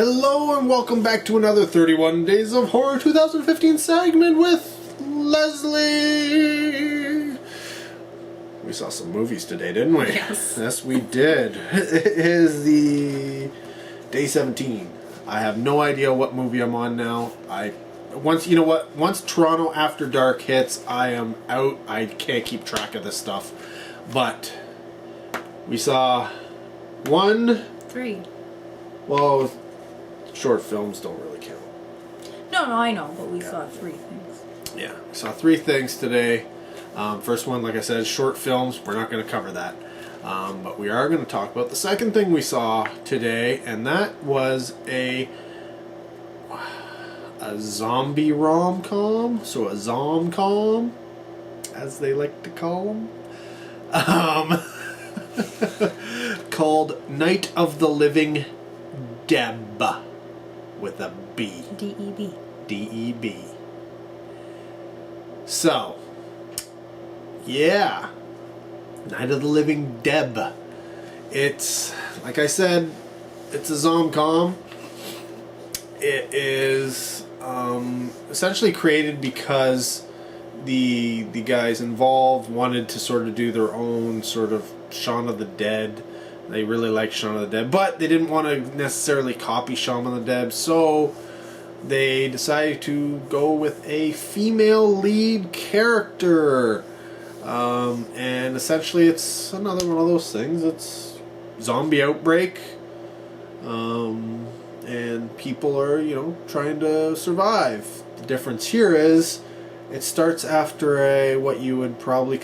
Hello and welcome back to another 31 Days of Horror 2015 segment with Lesley. We saw some movies today, didn't we? Yes. Yes, we did. It is the day 17. I have no idea what movie I'm on now. Once Toronto After Dark hits, I am out. I can't keep track of this stuff. But we saw three. Well, short films don't really count. No, I know, but we saw three things. Yeah, we saw three things today. First one, like I said, short films. We're not going to cover that. But we are going to talk about the second thing we saw today, and that was a zombie rom-com. So a Zomcom, as they like to call them. Called Night of the Living Deb. With a B. D-E-B. D-E-B. So, yeah. Night of the Living Deb. It's, like I said, it's a Zomcom. It is essentially created because the guys involved wanted to sort of do their own sort of Shaun of the Dead. They really like Shaun of the Dead, but they didn't want to necessarily copy Shaun of the Dead, so they decided to go with a female lead character. And essentially it's another one of those things. It's zombie outbreak. And people are, trying to survive. The difference here is it starts after what you would probably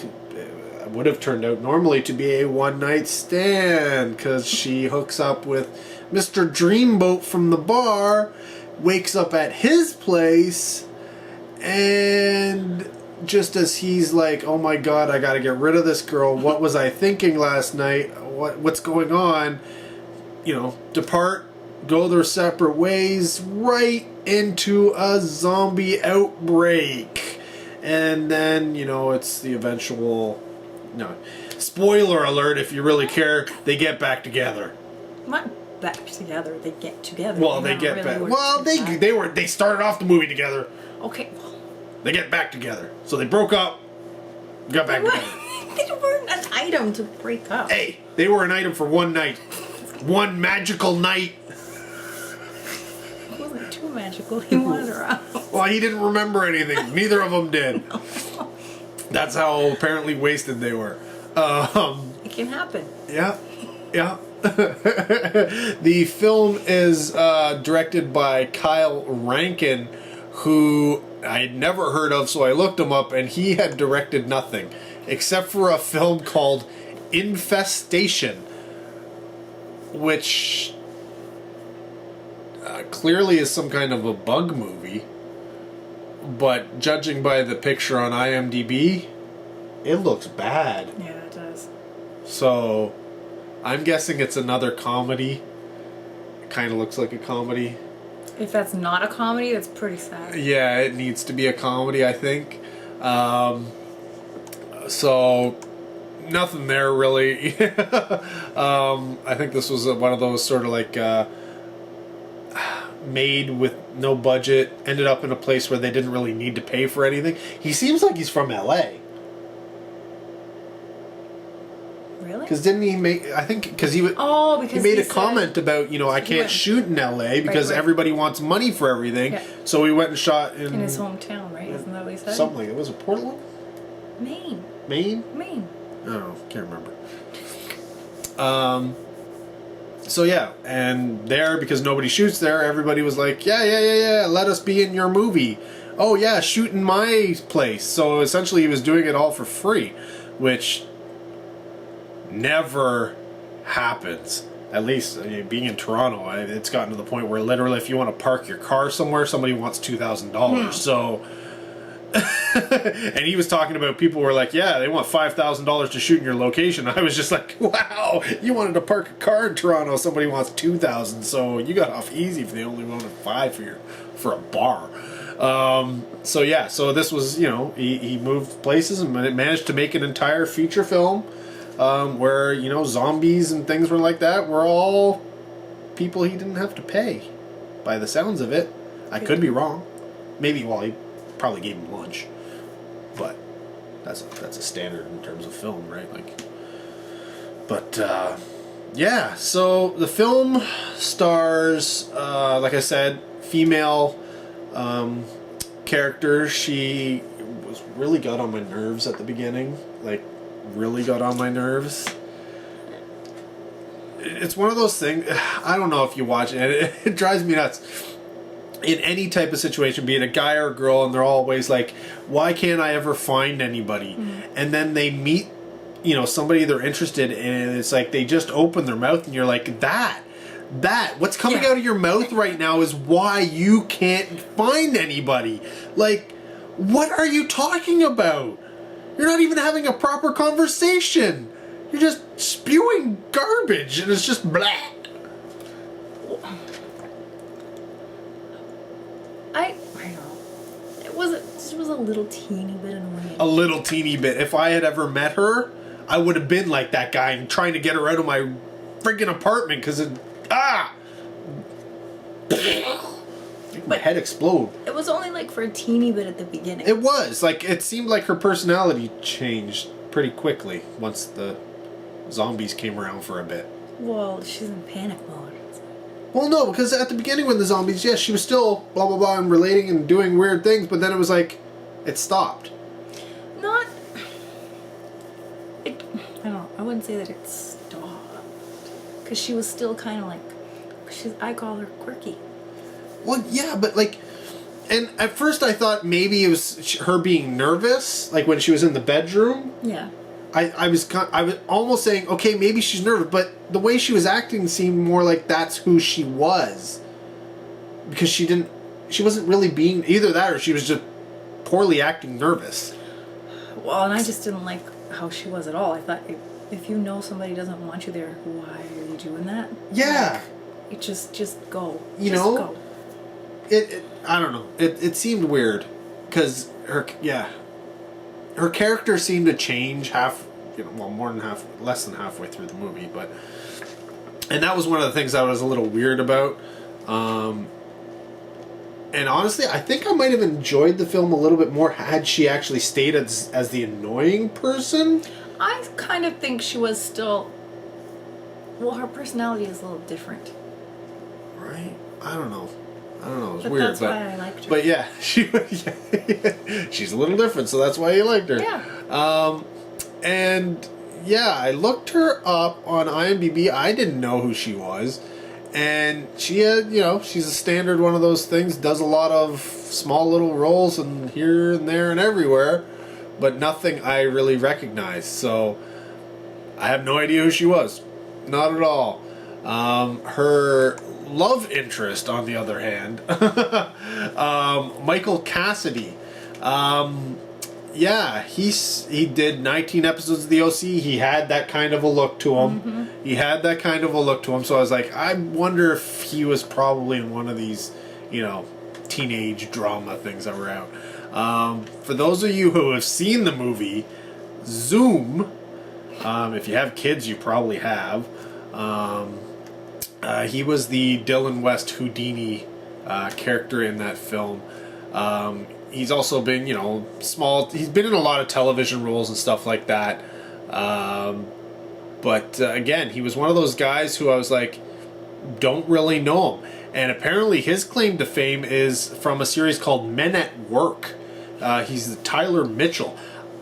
would have turned out normally to be a one-night stand, because she hooks up with Mr. Dreamboat from the bar, wakes up at his place, and just as he's like, oh my god, I gotta get rid of this girl, what was I thinking last night, what's going on, depart, go their separate ways, right into a zombie outbreak. And then, it's the eventual... No. Spoiler alert, if you really care, they get back together. Not back together, they get together. Well, they get back. Well, they started off the movie together. Okay. They get back together. So they broke up, got back together. They weren't an item to break up. Hey, they were an item for one night. One magical night. It wasn't too magical. He wanted her out. Well, he didn't remember anything. Neither of them did. No. That's how apparently wasted they were. It can happen. Yeah. The film is directed by Kyle Rankin, who I had never heard of, so I looked him up, and he had directed nothing except for a film called Infestation, which clearly is some kind of a bug movie. But judging by the picture on IMDb, it looks bad. Yeah, it does. So, I'm guessing it's another comedy. It kind of looks like a comedy. If that's not a comedy, that's pretty sad. Yeah, it needs to be a comedy, I think. So, nothing there really. I think this was one of those sort of like... made with no budget, ended up in a place where they didn't really need to pay for anything. He seems like he's from LA. Really? Because didn't he make... I think... Because he made a comment about, I can't shoot in LA because everybody wants money for everything. Yeah. So he went and shot in his hometown, right? Isn't that what he said? Something like it. Was it Portland? Maine. Maine? Maine. Oh, can't remember. So yeah, and there, because nobody shoots there, everybody was like, yeah, let us be in your movie. Oh yeah, shoot in my place. So essentially he was doing it all for free, which never happens. At least being in Toronto, it's gotten to the point where literally if you want to park your car somewhere, somebody wants $2,000. So... and he was talking about people were like, yeah, they want $5,000 to shoot in your location. I was just like, wow, you wanted to park a car in Toronto, somebody wants $2,000, so you got off easy if they only wanted $5,000 for a bar. So yeah, so this was, he moved places and managed to make an entire feature film where, zombies and things were like that were all people he didn't have to pay. by the sounds of it. I could be wrong. Maybe, well, he probably gave him lunch. But that's a standard in terms of film, right? Like, but yeah. So the film stars, like I said, female character. She was really got on my nerves at the beginning. Like, really got on my nerves. It's one of those things. I don't know if you watch it. It drives me nuts. In any type of situation, be it a guy or a girl, and they're always like, why can't I ever find anybody? And then they meet, somebody they're interested in, and it's like they just open their mouth and you're like, what's coming out of your mouth right now is why you can't find anybody. Like, what are you talking about? You're not even having a proper conversation. You're just spewing garbage, and it's just blah. I don't know. It was a little teeny bit annoying. A little teeny bit. If I had ever met her, I would have been like that guy and trying to get her out of my freaking apartment because my head explode. It was only like for a teeny bit at the beginning. It was. Like, it seemed like her personality changed pretty quickly once the zombies came around for a bit. Well, she's in panic mode. Well, no, because at the beginning when the zombies, yes, she was still blah, blah, blah, and relating and doing weird things, but then it was like, it stopped. I don't know, I wouldn't say that it stopped. Because she was still kind of like, I call her quirky. Well, yeah, but like, and at first I thought maybe it was her being nervous, like when she was in the bedroom. Yeah. I was almost saying, okay, maybe she's nervous, but the way she was acting seemed more like that's who she was. Because she wasn't really being either that, or she was just poorly acting nervous. Well, and I just didn't like how she was at all. I thought, if you know somebody doesn't want you there, why are you doing that? Yeah. Like, just go. Go. I don't know. It seemed weird. Because her character seemed to change less than halfway through the movie, and that was one of the things I was a little weird about. And honestly, I think I might have enjoyed the film a little bit more had she actually stayed as the annoying person. I kind of think she was still... Well, her personality is a little different. Right? I don't know. It was but weird. That's why I liked her. But yeah, she's a little different, so that's why you liked her. Yeah. And yeah, I looked her up on IMDb. I didn't know who she was. And she had, she's a standard one of those things, does a lot of small little roles and here and there and everywhere, but nothing I really recognized. So I have no idea who she was. Not at all. Her love interest, on the other hand, Michael Cassidy. Yeah, he did 19 episodes of the OC. He had that kind of a look to him. Mm-hmm. So I was like, I wonder if he was probably in one of these, teenage drama things that were out. For those of you who have seen the movie Zoom, if you have kids, you probably have. He was the Dylan West Houdini character in that film. He's also been, small. He's been in a lot of television roles and stuff like that. But again, he was one of those guys who I was like, don't really know him. And apparently his claim to fame is from a series called Men at Work. He's Tyler Mitchell.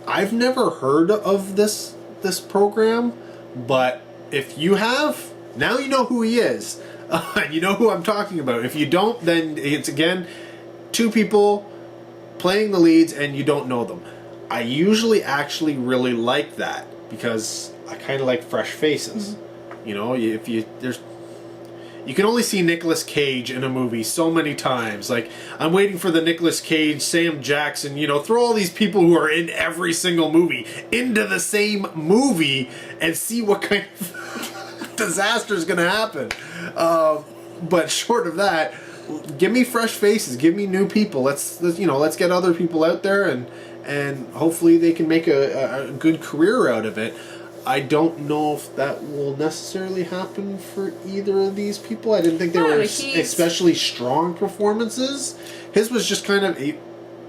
I've never heard of this program, but if you have, now you know who he is. You know who I'm talking about. If you don't, then it's, again, two people playing the leads and you don't know them. I usually actually really like that because I kind of like fresh faces. Mm-hmm. You can only see Nicolas Cage in a movie so many times. Like, I'm waiting for the Nicolas Cage, Sam Jackson, throw all these people who are in every single movie into the same movie and see what kind of disaster is going to happen. But short of that, give me fresh faces, give me new people. Let's get other people out there and hopefully they can make a good career out of it. I don't know if that will necessarily happen for either of these people. I didn't think they No, were he's- especially strong performances. His was just kind of... It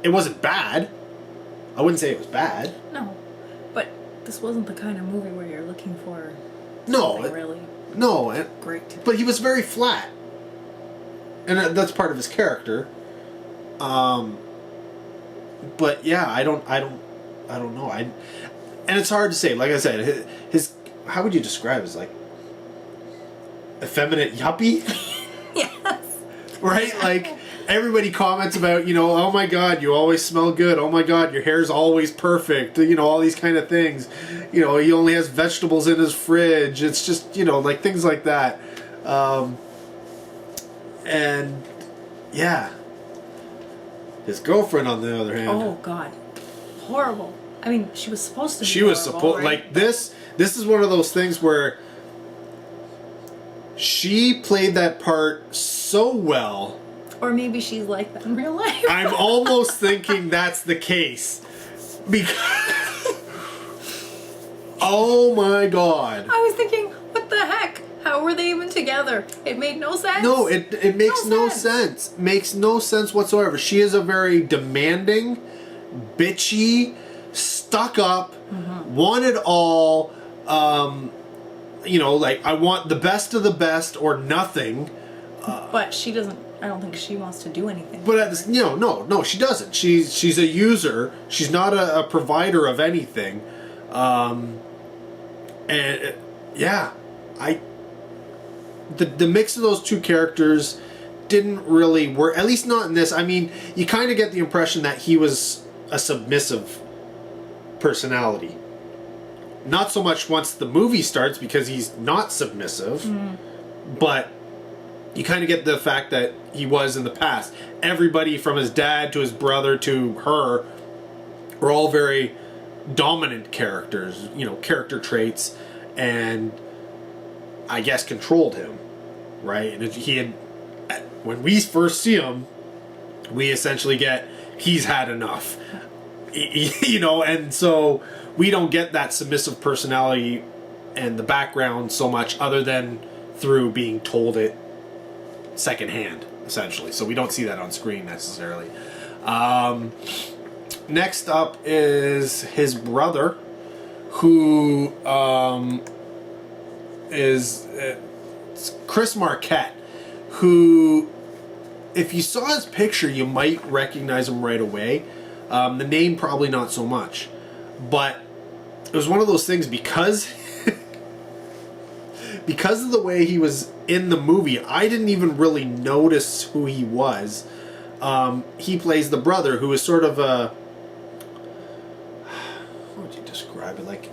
wasn't bad. I wouldn't say it was bad. No, but this wasn't the kind of movie where you're looking for No. something really No. great. But he was very flat. And that's part of his character. But yeah, I don't know. And it's hard to say. Like I said, his how would you describe his like effeminate yuppie? Yes. Right? Like everybody comments about, oh my god, you always smell good. Oh my god, your hair's always perfect. All these kind of things. He only has vegetables in his fridge. It's just, like things like that. And yeah. His girlfriend, on the other hand. Oh God, horrible. I mean, she was supposed to be. She was horrible, supposed right? like this. This is one of those things where she played that part so well. Or maybe she's like that in real life. I'm almost thinking that's the case. Because oh my god. I was thinking, what the heck? How were they even together? It made no sense. No, it makes no sense. Makes no sense whatsoever. She is a very demanding, bitchy, stuck up, want it all, like I want the best of the best or nothing. But she doesn't. I don't think she wants to do anything. But at this, no, she doesn't. She's a user. She's not a provider of anything. The mix of those two characters didn't really work. At least not in this. I mean, you kind of get the impression that he was a submissive personality. Not so much once the movie starts because he's not submissive, but you kind of get the fact that he was in the past. Everybody from his dad to his brother to her are all very dominant characters, character traits, and I guess controlled him, right? And he had, when we first see him, we essentially get he's had enough, and so we don't get that submissive personality and the background so much, other than through being told it secondhand, essentially. So we don't see that on screen necessarily. Next up is his brother, who is Chris Marquette, who, if you saw his picture, you might recognize him right away. The name probably not so much, but it was one of those things because because of the way he was in the movie, I didn't even really notice who he was. He plays the brother, who is sort of a, how would you describe it? Like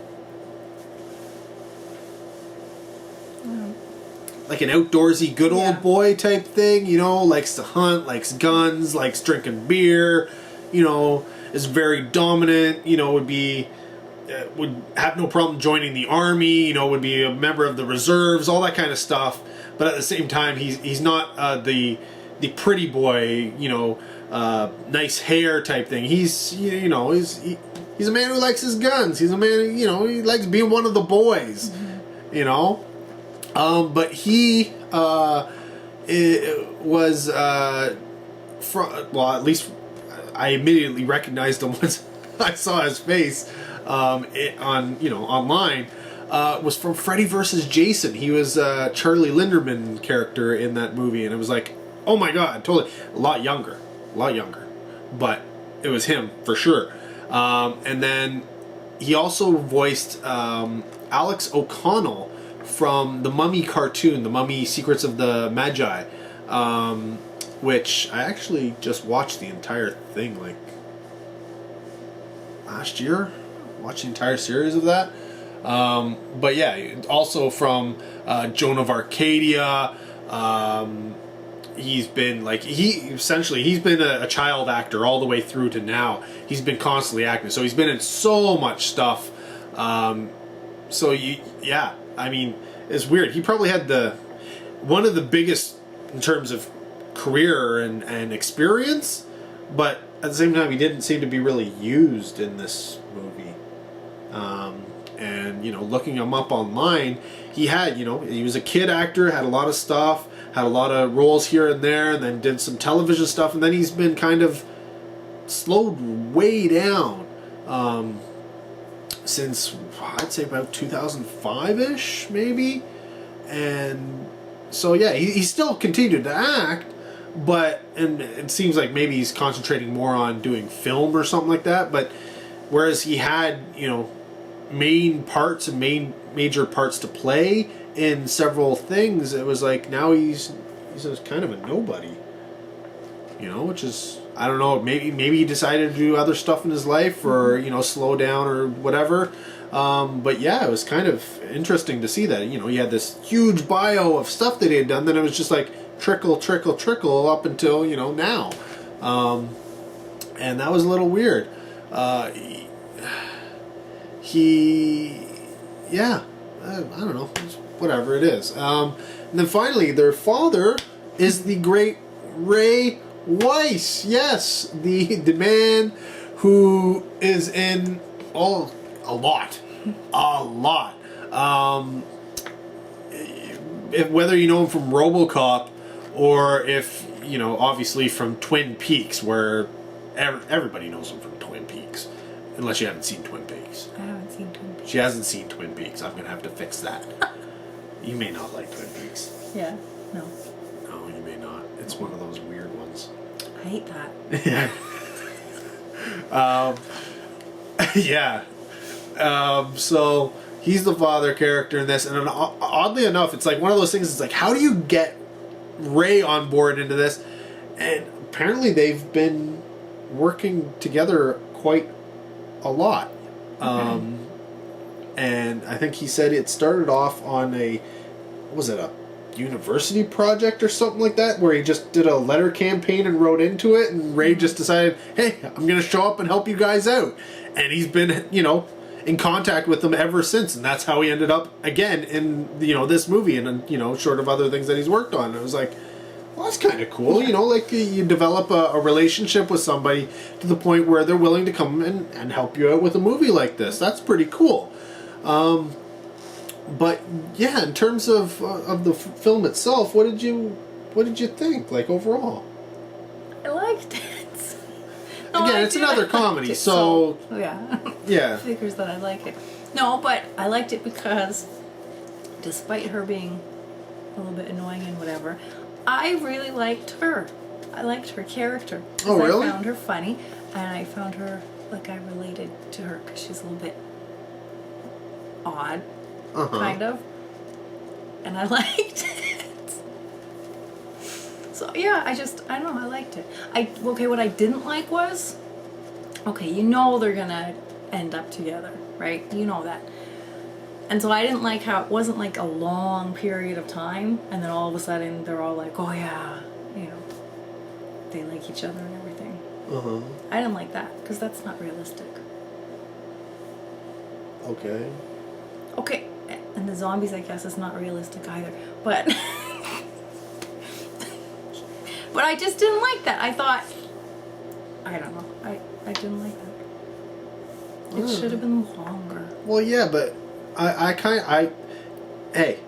an outdoorsy good old boy type thing, likes to hunt, likes guns, likes drinking beer, is very dominant, would have no problem joining the army, would be a member of the reserves, all that kind of stuff. But at the same time, he's not the pretty boy, nice hair type thing. He's he's a man who likes his guns. He's a man, he likes being one of the boys, But he was at least I immediately recognized him once I saw his face online. Was from Freddy vs. Jason. He was a Charlie Linderman character in that movie, and it was like, oh my god, totally a lot younger, but it was him for sure. And then he also voiced Alex O'Connell from the Mummy cartoon, The Mummy Secrets of the Magi, which I actually just watched the entire thing like last year. Watched the entire series of that. But yeah, also from Joan of Arcadia. He's been he's been a child actor all the way through to now. He's been constantly acting, so he's been in so much stuff. I mean, it's weird. He probably had one of the biggest in terms of career and experience, but at the same time, he didn't seem to be really used in this movie. And, looking him up online, he had, he was a kid actor, had a lot of stuff, had a lot of roles here and there, and then did some television stuff, and then he's been kind of slowed way down since, I'd say about 2005-ish, maybe. And so, yeah, he still continued to act, and it seems like maybe he's concentrating more on doing film or something like that, but whereas he had, main parts and major parts to play in several things, it was like now he's kind of a nobody, which is, I don't know, maybe he decided to do other stuff in his life, or slow down or whatever. But yeah, it was kind of interesting to see that, he had this huge bio of stuff that he had done, then it was just like trickle up until, now. And that was a little weird. I don't know, whatever it is. And then finally, their father is the great Ray Weiss. Yes, the man who is in a lot. Whether you know him from RoboCop, or if, obviously from Twin Peaks, where everybody knows him from Twin Peaks. Unless you haven't seen Twin Peaks. I haven't seen Twin Peaks. She hasn't seen Twin Peaks. I'm going to have to fix that. You may not like Twin Peaks. Yeah, no. No, you may not. It's one of those weird ones. I hate that. Yeah. So he's the father character in this, and oddly enough, it's like one of those things. It's like, how do you get Ray on board into this? And apparently, they've been working together quite a lot. Okay. And I think he said it started off on a university project or something like that, where he just did a letter campaign and wrote into it, and Ray just decided, hey, I'm going to show up and help you guys out. And he's been, in contact with them ever since, and that's how he ended up again in, this movie, and, short of other things that he's worked on. And it was like, well, that's kind of cool, like you develop a relationship with somebody to the point where they're willing to come and help you out with a movie like this. That's pretty cool. But yeah, in terms of the film itself, what did you think, like, overall? I liked it. No, Again, it's another comedy, so yeah. Yeah. Figures that I like it. No, but I liked it because, despite her being a little bit annoying and whatever, I really liked her. I liked her character. Oh, really? I found her funny, and I found her, like, I related to her because she's a little bit odd, kind of, and I liked it. So yeah, I don't know, I liked it. What I didn't like was, they're gonna end up together, right? You know that. And so I didn't like how it wasn't like a long period of time, and then all of a sudden they're all like, oh yeah, they like each other and everything. I didn't like that, because that's not realistic. Okay. Okay, and the zombies, I guess, is not realistic either, but but I just didn't like that. I thought, I don't know, I didn't like that. It should have been longer. Well, yeah, but hey,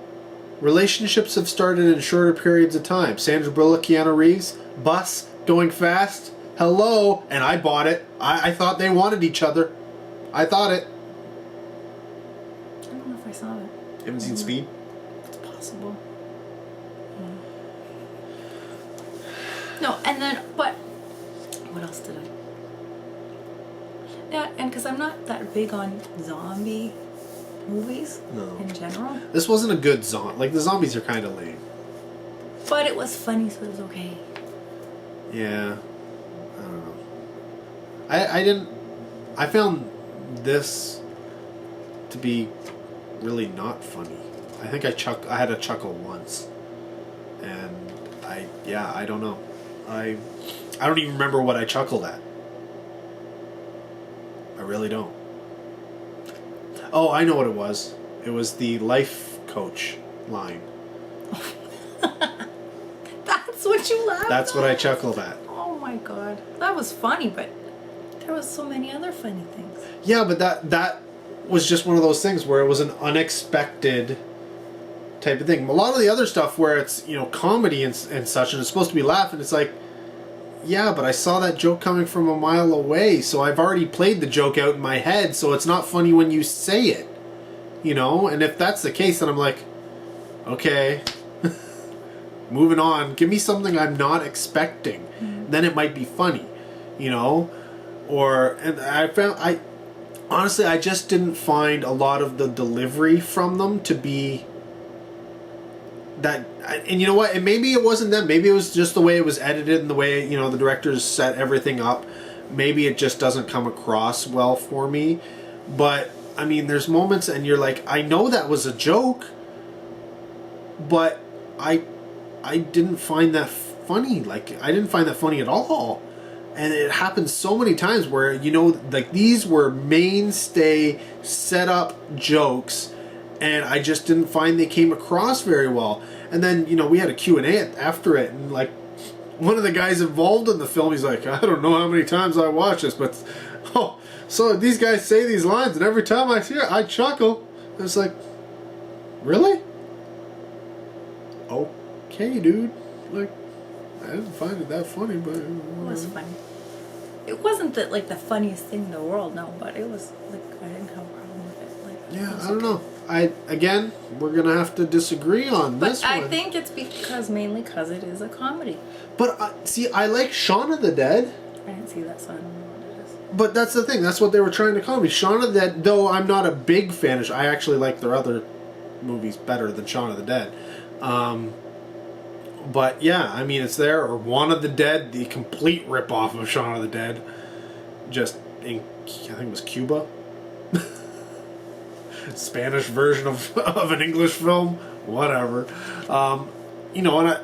relationships have started in shorter periods of time. Sandra Bullock, Keanu Reeves, bus going fast. Hello, and I bought it. I thought they wanted each other. I thought it. I don't know if I saw it. You haven't seen Speed? It's possible. No, and then, but what else did I? Yeah, and because I'm not that big on zombie movies in general. This wasn't a good zombie. Like, the zombies are kind of lame. But it was funny, so it was okay. Yeah. I don't know. I found this to be really not funny. I think I had a chuckle once. And I don't know. I don't even remember what I chuckled at. I really don't. Oh, I know what it was. It was the life coach line. That's what you laughed at? That's what I chuckled at. Oh my god. That was funny, but there was so many other funny things. Yeah, but that was just one of those things where it was an unexpected type of thing. A lot of the other stuff where it's, you know, comedy and such, and it's supposed to be laughing, it's like, yeah, but I saw that joke coming from a mile away, so I've already played the joke out in my head, so it's not funny when you say it. You know? And if that's the case, then I'm like, okay, moving on. Give me something I'm not expecting. Mm-hmm. Then it might be funny. You know? And I honestly, I just didn't find a lot of the delivery from them to be that. And you know what? And maybe it wasn't them. Maybe it was just the way it was edited and the way, you know, the directors set everything up. Maybe it just doesn't come across well for me. But, I mean, there's moments and you're like, I know that was a joke, but I didn't find that funny. Like, I didn't find that funny at all. And it happens so many times where, you know, like, these were mainstay set-up jokes, and I just didn't find they came across very well. And then, you know, we had a Q&A after it, and, like, one of the guys involved in the film, he's like, I don't know how many times I watched this, but, oh, so these guys say these lines, and every time I hear it, I chuckle. And it's like, really? Okay, dude. Like, I didn't find it that funny, but it was funny. It wasn't the funniest thing in the world, no, but it was like I didn't have a problem with it. Like, yeah, I don't know. Again, we're gonna have to disagree on this one. I think it's mainly because it is a comedy. But see, I like Shaun of the Dead. I didn't see that, so I don't know what it is. But that's the thing. That's what they were trying to call me. Shaun of the Dead. Though I'm not a big fan of. I actually like their other movies better than Shaun of the Dead. But yeah, I mean, it's there. Or Juan of the Dead, the complete ripoff of Shaun of the Dead. Just in, I think it was Cuba. Spanish version of an English film. Whatever. You know, and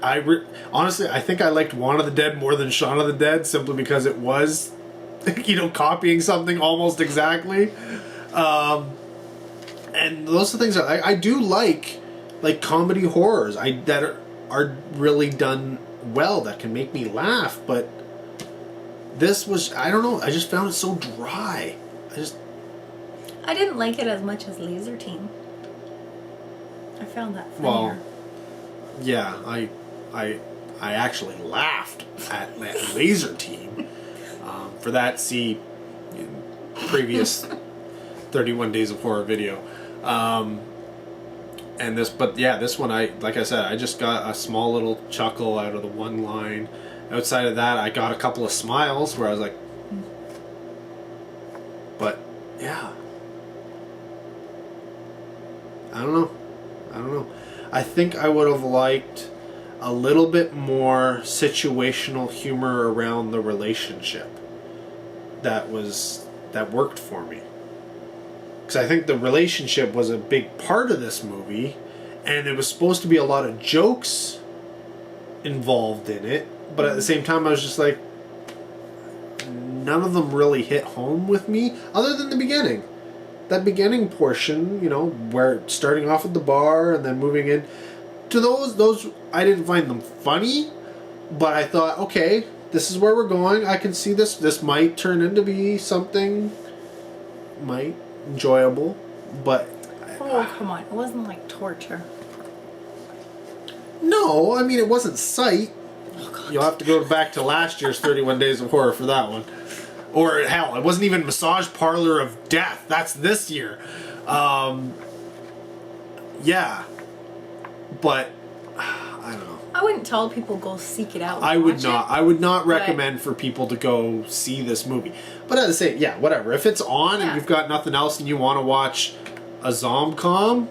honestly, I think I liked Juan of the Dead more than Shaun of the Dead simply because it was, you know, copying something almost exactly. And those are things that I do like comedy horrors. That are really done well, that can make me laugh, but this was, I don't know, I just found it so dry. I didn't like it as much as Laser Team. I found that funnier. Well, yeah, I actually laughed at Laser Team. For that, see previous 31 Days of Horror video. And this one, like I said, I just got a small little chuckle out of the one line. Outside of that, I got a couple of smiles where I was like, but yeah, I don't know. I think I would have liked a little bit more situational humor around the relationship that worked for me. Because I think the relationship was a big part of this movie, and there was supposed to be a lot of jokes involved in it, but at the same time I was just like, none of them really hit home with me, other than the beginning. That beginning portion, you know, where starting off at the bar and then moving in to those I didn't find them funny, but I thought, okay, this is where we're going. I can see this might turn into be something enjoyable, but come on, it wasn't like torture. No, I mean, it wasn't Sight. Oh, God. You'll have to go back to last year's 31 Days of Horror for that one. Or hell, it wasn't even Massage Parlor of Death. That's this year. Yeah, but I don't know. I wouldn't tell people go seek it out. I would not recommend for people to go see this movie. But at the same, yeah, whatever. If it's on and you've got nothing else and you want to watch a Zomcom,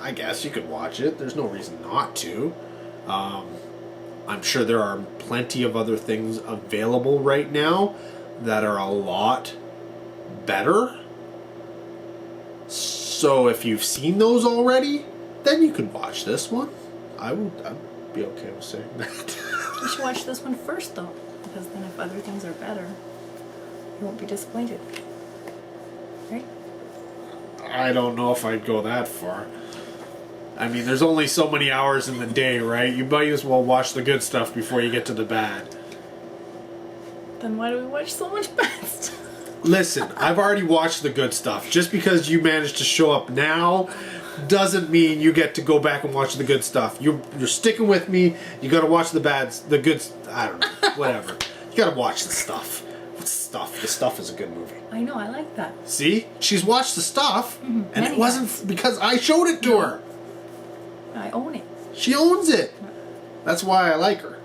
I guess you could watch it. There's no reason not to. I'm sure there are plenty of other things available right now that are a lot better. So if you've seen those already, then you could watch this one. I'd be okay with saying that. You should watch this one first, though, because then if other things are better, you won't be disappointed. Right? I don't know if I'd go that far. I mean, there's only so many hours in the day, right? You might as well watch the good stuff before you get to the bad. Then why do we watch so much bad stuff? Listen, I've already watched the good stuff. Just because you managed to show up now doesn't mean you get to go back and watch the good stuff. You're sticking with me. You got to watch the good. I don't know. Whatever. You got to watch the stuff. What's stuff? The Stuff is a good movie. I know. I like that. See, she's watched the stuff, and Many it wasn't because I showed it to her. I own it. She owns it. That's why I like her.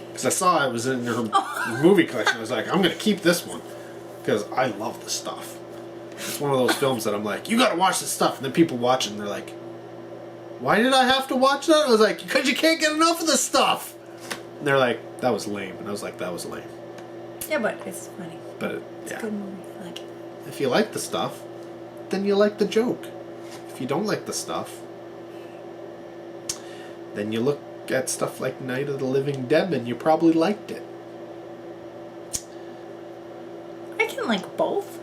Because I saw it was in her movie collection. I was like, I'm going to keep this one. Because I love the stuff. It's one of those films that I'm like, you gotta watch this stuff. And then people watch it and they're like, why did I have to watch that? I was like, because you can't get enough of this stuff. And they're like, that was lame. And I was like, that was lame. Yeah, but it's funny. But It's a good movie. I like it. If you like the stuff, then you like the joke. If you don't like the stuff, then you look at stuff like Night of the Living Deb and you probably liked it. I can like both.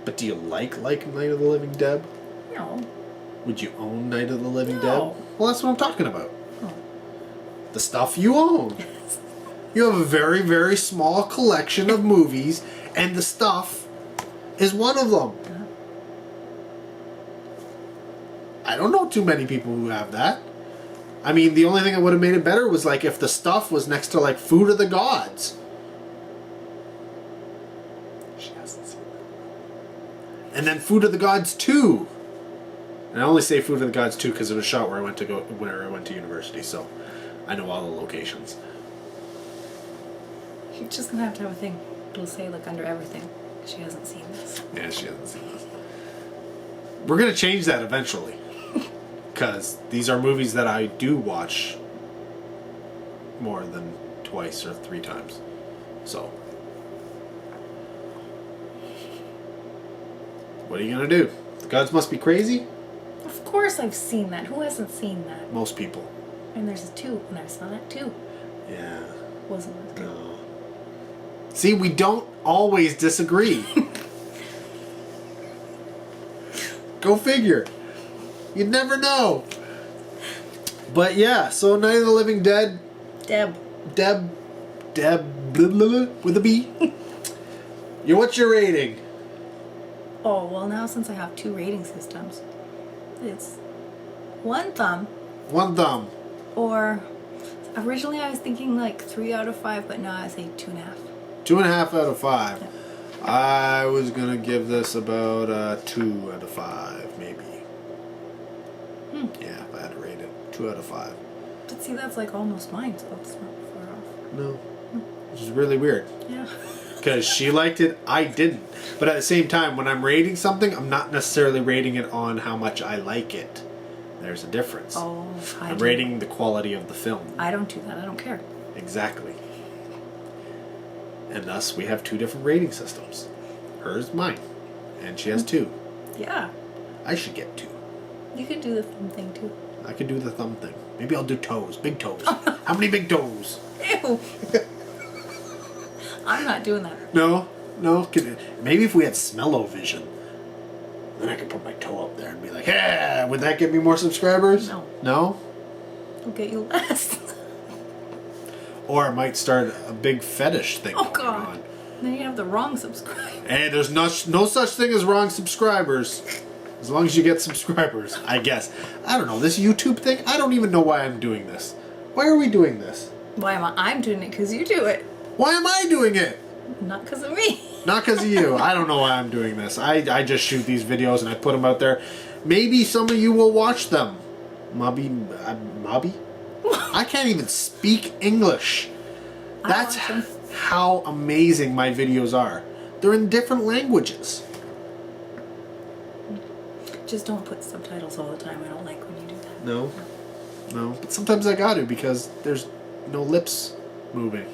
But do you like Night of the Living Deb? No. Would you own Night of the Living No. Deb? Well, that's what I'm talking about. Oh. The stuff you own. You have a very, very small collection of movies, and the stuff is one of them. I don't know too many people who have that. I mean, the only thing that would have made it better was like if the stuff was next to like Food of the Gods. She hasn't seen that. And then Food of the Gods 2. And I only say Food of the Gods 2 because it was shot where I went to university, so I know all the locations. You're just gonna have to have a thing. It'll say like under everything. She hasn't seen this. Yeah, she hasn't seen this. We're gonna change that eventually. Because these are movies that I do watch more than twice or 3 times. So, what are you going to do? The gods must be crazy? Of course I've seen that. Who hasn't seen that? Most people. And there's a 2, and I saw that too. Yeah. Wasn't as good. No. See, we don't always disagree. Go figure. You'd never know. But yeah, so Night of the Living Dead. Deb, blah, blah, blah, with a B. What's your rating? Oh, well now since I have 2 rating systems, it's 1 thumb. 1 thumb. Or, originally I was thinking like 3 out of 5, but now I say 2.5. 2.5 out of 5. Yeah. I was gonna give this about 2 out of 5, maybe. Yeah, if I had to rate it, 2 out of 5. But see, that's like almost mine, so it's not far off. No, which is really weird. Yeah. Because she liked it, I didn't. But at the same time, when I'm rating something, I'm not necessarily rating it on how much I like it. There's a difference. Oh, I'm rating the quality of the film. I don't do that. I don't care. Exactly. And thus, we have 2 different rating systems. Hers, mine. And she has 2. Yeah. I should get 2. You could do the thumb thing too. I could do the thumb thing. Maybe I'll do toes. Big toes. How many big toes? Ew. I'm not doing that. No? Maybe if we had smell-o-vision, then I could put my toe up there and be like, hey, would that get me more subscribers? No. No? I'll get you less. Or I might start a big fetish thing Oh, going God. on. Then you have the wrong subscribe. Hey, there's no such thing as wrong subscribers. As long as you get subscribers, I guess. I don't know, this YouTube thing, I don't even know why I'm doing this. Why are we doing this? Why am I'm doing it? Because you do it. Why am I doing it? Not because of me. Not because of you. I don't know why I'm doing this. I just shoot these videos and I put them out there. Maybe some of you will watch them. Mobby? I can't even speak English. That's watch them. how amazing my videos are. They're in different languages. Just don't put subtitles all the time. I don't like when you do that. No. But sometimes I got to because there's no lips moving.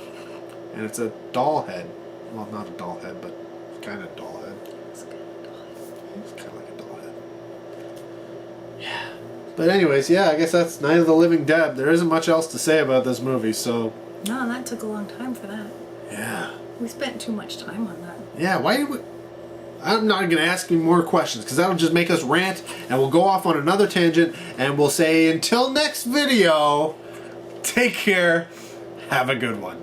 And it's a doll head. Well, not a doll head, but kind of doll head. It's good. It's kind of like a doll head. Yeah. But anyways, yeah, I guess that's Night of the Living Deb. There isn't much else to say about this movie, so... No, that took a long time for that. Yeah. We spent too much time on that. Yeah, why did we... I'm not going to ask you more questions, because that'll just make us rant, and we'll go off on another tangent, and we'll say, until next video, take care, have a good one.